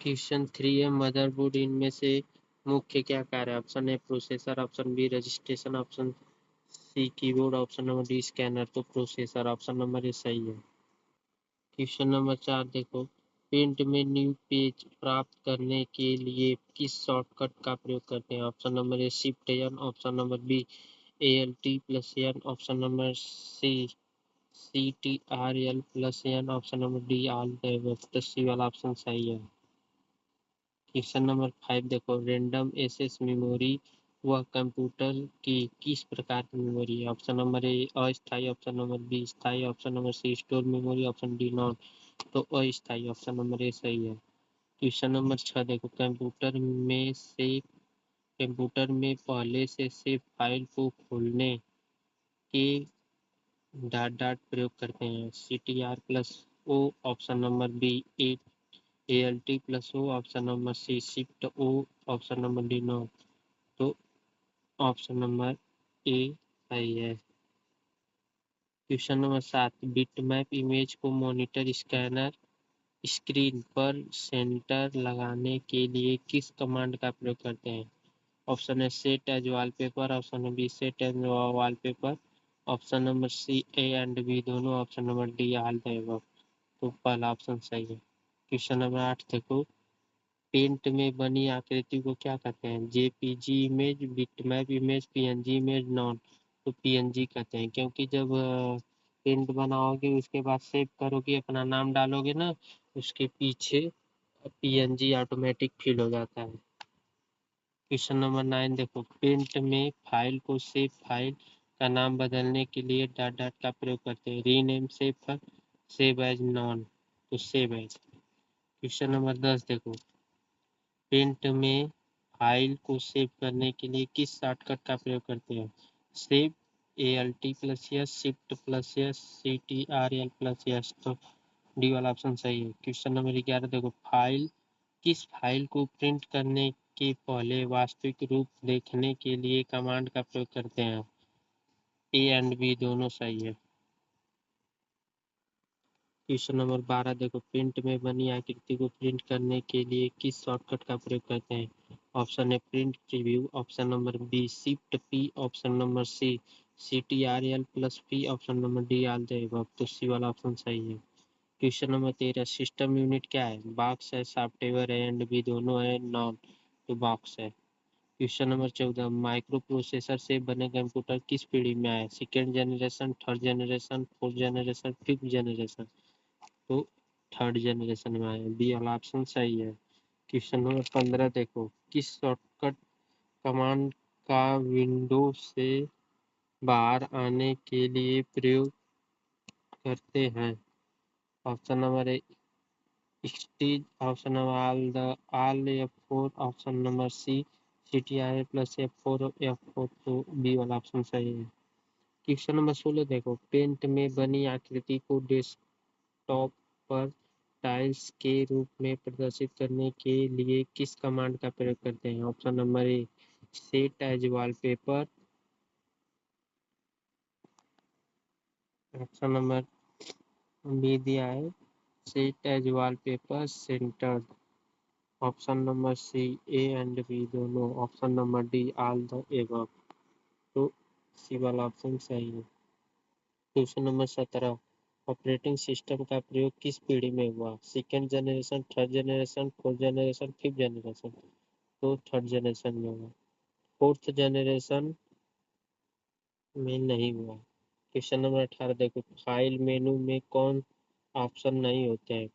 Question 3 है motherboard इनमें से मुख्य क्या कार्य है? Option A processor, option B registration, option C keyboard, option number D scanner. तो प्रोसेसर ऑप्शन नंबर ए सही है। क्वेश्चन नंबर 4 देखो, पेंट में न्यू पेज प्राप्त करने के लिए किस शॉर्टकट का प्रयोग करते हैं? Option number A shift N, option number B ALT+N, option number C CTRL+N, option number D all the above. तो सी वाला ऑप्शन सही है। क्वेश्चन नंबर 5 देखो, रैंडम एक्सेस मेमोरी वह कंप्यूटर की किस प्रकार की मेमोरी है? ऑप्शन नंबर ए अस्थायी, ऑप्शन नंबर बी स्थायी, option number C store memory, option D none. तो अस्थायी ऑप्शन नंबर ए सही है। क्वेश्चन नंबर 6 देखो, कंप्यूटर में पहले से सेव फाइल को खोलने के डॉट प्रयोग करते हैं? CTR+O, option number B ALT+O, option number C shift O, option number D no. तो ऑप्शन नंबर ए सही है। क्वेश्चन नंबर 7, बिटमैप इमेज को मॉनिटर स्कैनर स्क्रीन पर सेंटर लगाने के लिए किस कमांड का प्रयोग करते हैं? ऑप्शन है set as wallpaper, option number B set as wallpaper, option number C A and B दोनों, option number D all the above. तो पहला ऑप्शन सही है। क्वेश्चन नंबर 8 देखो, पेंट में बनी आकृति को क्या कहते हैं? JPG image, bitmap image, PNG image, non. तो PNG कहते हैं, क्योंकि जब पेंट बनाओगे उसके बाद सेव करोगे, अपना नाम डालोगे ना, उसके पीछे PNG ऑटोमेटिक फिल हो जाता है। क्वेश्चन नंबर 9 देखो, पेंट में फाइल को सेव फाइल का नाम बदलने के लिए डॉट डॉट का प्रयोग करते हैं? Rename, save as, none. तो सेव एज। क्वेश्चन नंबर 10 देखो, पेंट में फाइल को सेव करने के लिए किस शॉर्टकट का प्रयोग करते हैं? Save ALT+S, शिफ्ट+S, CTRL+S। तो डी वाला ऑप्शन सही है। क्वेश्चन नंबर 11 देखो, किस फाइल को प्रिंट करने के पहले वास्तविक रूप देखने के लिए कमांड का प्रयोग करते हैं? ए एंड बी दोनों सही है। क्वेश्चन नंबर 12 देखो, प्रिंट में बनी आकृति को प्रिंट करने के लिए किस शॉर्टकट का प्रयोग करते हैं? ऑप्शन है print preview, option number B shift P, option number C CTRL+P, option number D all the above. तो सी वाला ऑप्शन सही है। क्वेश्चन नंबर 13, सिस्टम यूनिट क्या है? बॉक्स है, सॉफ्टवेयर है, एंड बी दोनों है, नॉन। तो बॉक्स है। क्वेश्चन नंबर 14, माइक्रो प्रोसेसर से बने कंप्यूटर किस पीढ़ी में आए? Second generation, third generation, fourth generation, fifth generation. तो थर्ड जनरेशन में आए। बी वाला ऑप्शन सही है। क्वेश्चन नंबर 15 देखो, किस शॉर्टकट कमांड का विंडो से बाहर आने के लिए प्रयोग करते हैं? ऑप्शन नंबर ए स्टीज, option number Alt F4, option number C CTRL+F4 F4। तो बी वाला ऑप्शन सही है। क्वेश्चन नंबर 16 देखो, पेंट में बनी आकृति को डेस्कटॉप पर टाइल्स के रूप में प्रदर्शित करने के लिए किस कमांड का प्रयोग करते हैं? Option number A set as wallpaper, option number B दिया है set as wallpaper centered, option number C A and B दोनों, option number D all the above. तो सी वाला ऑप्शन सही है। क्वेश्चन नंबर 17, ऑपरेटिंग सिस्टम का प्रयोग किस पीढ़ी में हुआ? Second generation, third generation, fourth generation, fifth generation. तो थर्ड जनरेशन में हुआ। फोर्थ जनरेशन में नहीं हुआ। क्वेश्चन नंबर 18 देखो, फाइल मेनू में कौन ऑप्शन नहीं होते हैं?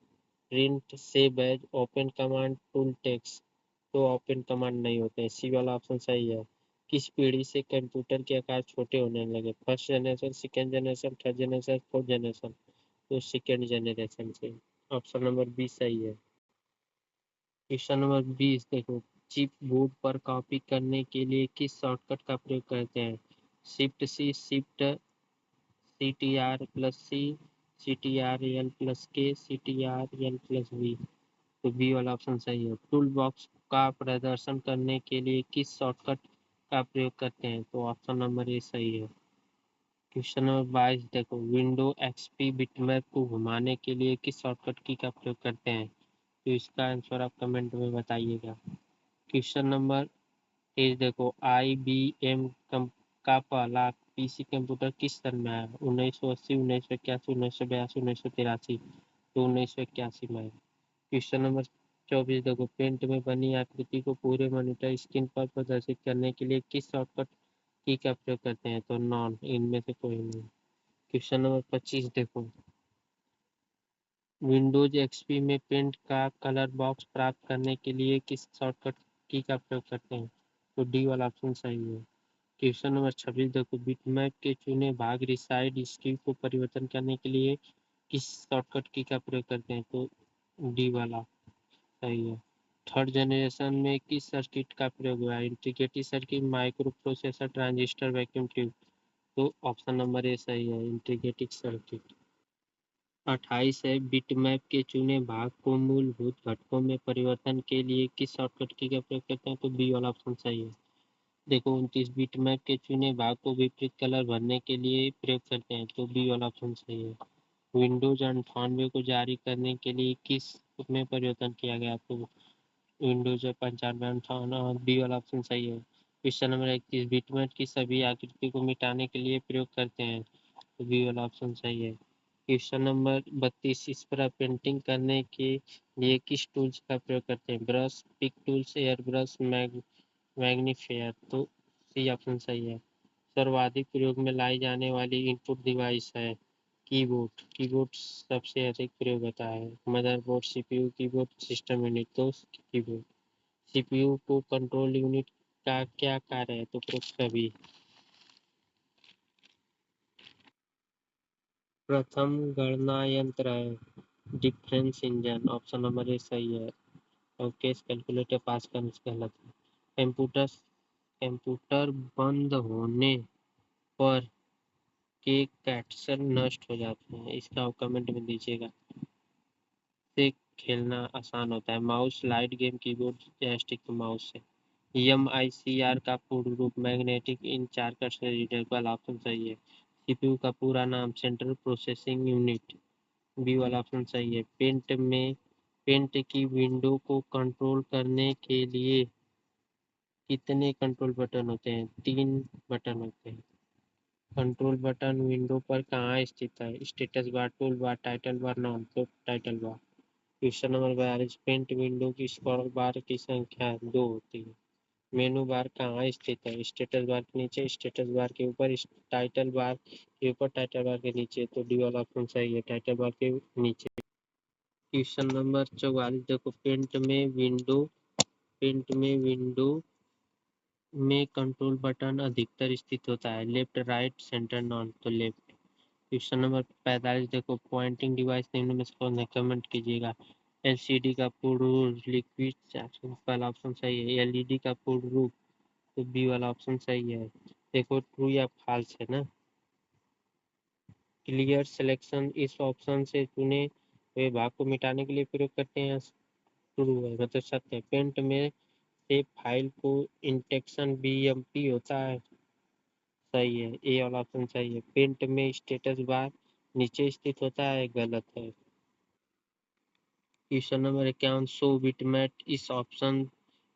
Print, save as, open command, tool text. तो ओपन कमांड नहीं होते हैं। सी वाला ऑप्शन सही है। किस पीढ़ी से कंप्यूटर के आकार छोटे होने लगे? First generation, second generation, third generation, fourth generation. तो सेकेंड जनरेशन से। ऑप्शन नंबर बी सही है। क्वेश्चन नंबर 20 देखो, चिप बोर्ड पर कॉपी करने के लिए किस शॉर्टकट का प्रयोग करते हैं? Shift C, shift CTRL+C, CTRL+K, CTRL+V। तो बी वाला ऑप्शन सही है। टूल बॉक्स का प्रदर्शन करने के लिए किस शॉर्टकट का प्रयोग करते हैं? तो ऑप्शन नंबर ए सही है। क्वेश्चन नंबर 22 देखो, विंडो XP बिटमैप को घुमाने के लिए किस शॉर्टकट की का प्रयोग करते हैं? तो इसका आंसर आप कमेंट में बताइएगा। क्वेश्चन नंबर इस देखो, IBM का पहला पीसी कंप्यूटर किस सन में आया? 1980, 1981, 1982, 1983। तो 1981 में आया। क्वेश्चन नंबर 24 देखो, पेंट में बनी आकृति को पूरे मॉनिटर स्क्रीन पर प्रदर्शित करने के लिए किस शॉर्टकट की का प्रयोग करते हैं? तो नॉन, इनमें से कोई नहीं। क्वेश्चन नंबर 25 देखो, विंडोज एक्सपी में पेंट का कलर बॉक्स प्राप्त करने के लिए किस शॉर्टकट की का प्रयोग करते हैं? तो डी वाला ऑप्शन सही है। क्वेश्चन नंबर 26 देखो, बिटमैप के चुने भाग रिसाइड स्ट्रीम को परिवर्तन करने के लिए किस शॉर्टकट की का प्रयोग करते हैं? तो डी वाला सही है। थर्ड जनरेशन में किस सर्किट का प्रयोग हुआ है? Integrated circuit, micro processor, transistor, vacuum tube. तो ऑप्शन नंबर ए सही है, इंटीग्रेटेड सर्किट। 28 है, बिटमैप के चुने भाग को मूलभूत घटकों में परिवर्तन के लिए किस शॉर्टकट की का प्रयोग करते हैं? तो बी वाला ऑप्शन सही है। देखो 29, बिटमैप के चुने भाग को विपरीत कलर भरने के लिए प्रयोग करते हैं। तो बी वाला ऑप्शन सही है। विंडोज 98 को जारी करने के लिए किस में परिवर्तन किया गया? तो विंडोज 95, 58, बी वाला ऑप्शन सही है। क्वेश्चन नंबर 31, बिटमैप की सभी आकृति को मिटाने के लिए प्रयोग करते हैं। तो बी वाला ऑप्शन सही है। क्वेश्चन नंबर 32, इस पर पेंटिंग करने के लिए किस टूल्स का प्रयोग करते हैं? Brush, pick tools, air brush, magnifier. तो सी ऑप्शन सही है। सर्वाधिक प्रयोग में लाई जाने वाली इनपुट डिवाइस है कीबोर्ड। कीबोर्ड सबसे अधिक प्रयोग होता है। Motherboard, CPU, keyboard, system unit. तो कीबोर्ड। सीपीयू को कंट्रोल यूनिट का क्या कार्य है? तो सभी। प्रथम गणना यंत्र है difference engine. Option number A सही है। और केस कैलकुलेटर पास करने से गलत है। कंप्यूटर कंप्यूटर बंद होने पर के कैप्सूल नष्ट हो जाते हैं। इसका कमेंट में दीजिएगा। से खेलना आसान होता है। Mouse, light game, keyboard, joystick mouse है। MICR का पूर्ण रूप मैग्नेटिक इंटरकनेक्शन रीडर वाला ऑप्शन सही है। सीपीयू का पूरा नाम सेंट्रल प्रोसेसिंग यूनिट। बी वाला ऑप्शन सही है। पेंट की विंडो को कंट्रोल करने के लिए कितने कंट्रोल बटन होते हैं? 3 बटन होते हैं। कंट्रोल बटन विंडो पर कहाँ स्थित है? Status bar, tool bar, title bar, none. तो title bar. Question number 42, paint window की स्क्रॉल बार की संख्या 2 होती है। मेनू बार कहाँ स्थित है? स्टेटस बार के नीचे, स्टेटस बार के ऊपर, टाइटल बार के ऊपर, टाइटल बार के नीचे। तो डी वाला ऑप्शन सही है, टाइटल बार के नीचे। क्वेश्चन नंबर 44 देखो, पेंट में विंडो में कंट्रोल बटन अधिकतर स्थित होता है। Left, right, centre, non. तो लेफ्ट। क्वेश्चन नंबर 45 देखो, पॉइंटिंग डिवाइस निम्न में से कौन है? कमेंट कीजिएगा। LCD का पूर्ण रूप, लिक्विड चार्जिंग वाला ऑप्शन सही है। LED का पूर्ण रूप। तो बी वाला ऑप्शन सही है। देखो ट्रू या फॉल्स है ना। क्लियर सिलेक्शन, इस ऑप्शन से चुने हुए भाग को मिटाने के लिए प्रयोग करते हैं। ट्रू है, मतलब सत्य है। पेंट में से फाइल को इंटेक्शन BMP होता है। सही है, ए वाला ऑप्शन सही है। पेंट में स्टेटस बार नीचे स्थित होता है। गलत है। क्वेश्चन नंबर 51, शो बिटमैप, इस ऑप्शन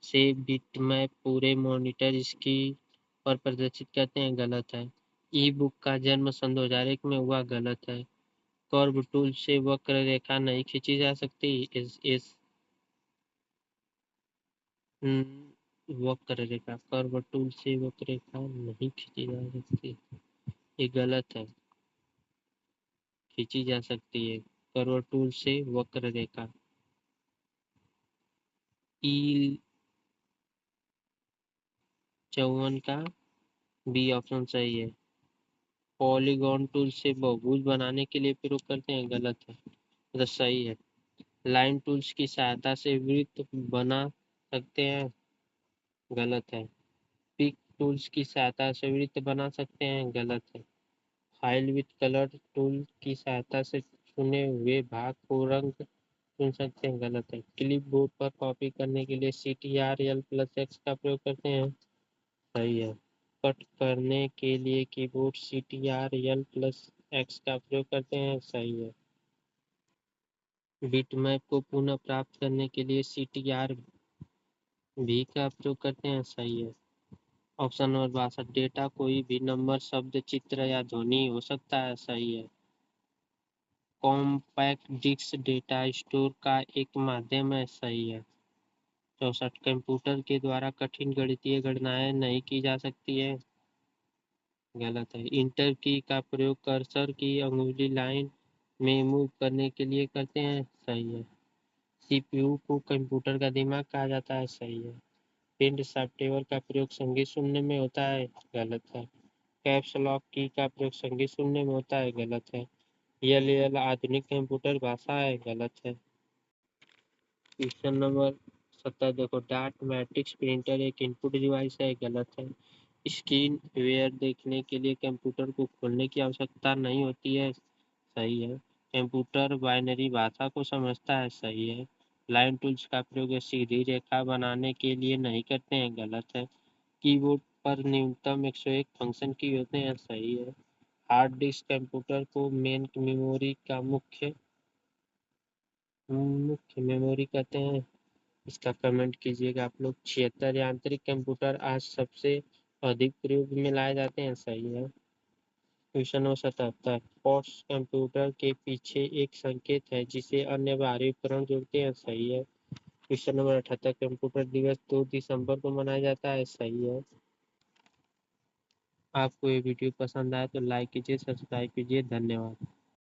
से बिटमैप पूरे मॉनिटर स्क्रीन पर प्रदर्शित करते हैं। गलत है। ई बुक का जन्म सन 2001 में हुआ। गलत है। कर्व टूल से वक्र रेखा नहीं खींची जा सकती। इस वक्र रेखा, कर्व टूल से वक्र रेखा नहीं खींची जा सकती। ये गलत है, खींची जा सकती है कर्व टूल से वक्र रेखा। ई 54 का बी ऑप्शन सही है। पॉलीगॉन टूल से बहुभुज बनाने के लिए प्रयोग करते हैं। गलत है, मतलब सही है। लाइन टूल्स की सहायता से वृत्त बना सकते हैं। गलत है। पिक टूल्स की सहायता से वृत्त बना सकते हैं। गलत है। फाइल विथ कलर टूल की सहायता से चुने हुए भाग को रंग चुन सकते हैं। गलत है। क्लिप बोर्ड पर कॉपी करने के लिए CTRL+X का प्रयोग करते हैं। सही है। कट करने के लिए कीबोर्ड CTRL+X का प्रयोग करते हैं। सही है। बिटमैप को पुनः प्राप्त करने के लिए CTR भी का प्रयोग करते हैं। सही है। ऑप्शन नंबर 62, डेटा कोई भी नंबर, शब्द, चित्र या ध्वनि हो सकता है। सही है। कॉम्पैक्ट डिस्क डेटा स्टोर का एक माध्यम है। सही है। 64, कंप्यूटर के द्वारा कठिन गणितीय गणनाएं नहीं की जा सकती है। गलत है। इंटर की का प्रयोग कर्सर की अंगुली लाइन में मूव करने के लिए करते हैं। सही है। CPU को कंप्यूटर का दिमाग कहा जाता है। सही है। प्रिंट सॉफ्टवेयर का प्रयोग संगीत सुनने में होता है। गलत है। कैप्स लॉक की का प्रयोग संगीत सुनने में होता है। गलत है। LL आधुनिक कंप्यूटर भाषा है। गलत है। क्वेश्चन नंबर 70 देखो, डार्ट मैट्रिक्स प्रिंटर एक इनपुट डिवाइस है। गलत है। स्क्रीन वेयर देखने के लिए कंप्यूटर को खोलने की आवश्यकता नहीं होती है। सही है। कंप्यूटर बाइनरी भाषा को समझता है। सही है। लाइन टूल्स का प्रयोग सीधी रेखा बनाने के लिए नहीं करते हैं। गलत है। कीबोर्ड पर न्यूनतम 101 फंक्शन की होते हैं। सही है। हार्ड डिस्क कंप्यूटर को मेन मेमोरी का मुख्य मुख्य मेमोरी कहते हैं। इसका कमेंट कीजिएगा आप लोग। 76, यांत्रिक कंप्यूटर आज सबसे अधिक प्रयोग में लाए जाते हैं। सही है। क्वेश्चन नंबर 77, पोर्ट्स कंप्यूटर के पीछे एक संकेत है जिसे अन्य बाहरी उपकरण जोड़ते हैं। सही है। क्वेश्चन नंबर 78, कंप्यूटर दिवस 2 दिसंबर को मनाया जाता है। सही है। आपको ये वीडियो पसंद आए तो लाइक कीजिए, सब्सक्राइब कीजिए। धन्यवाद।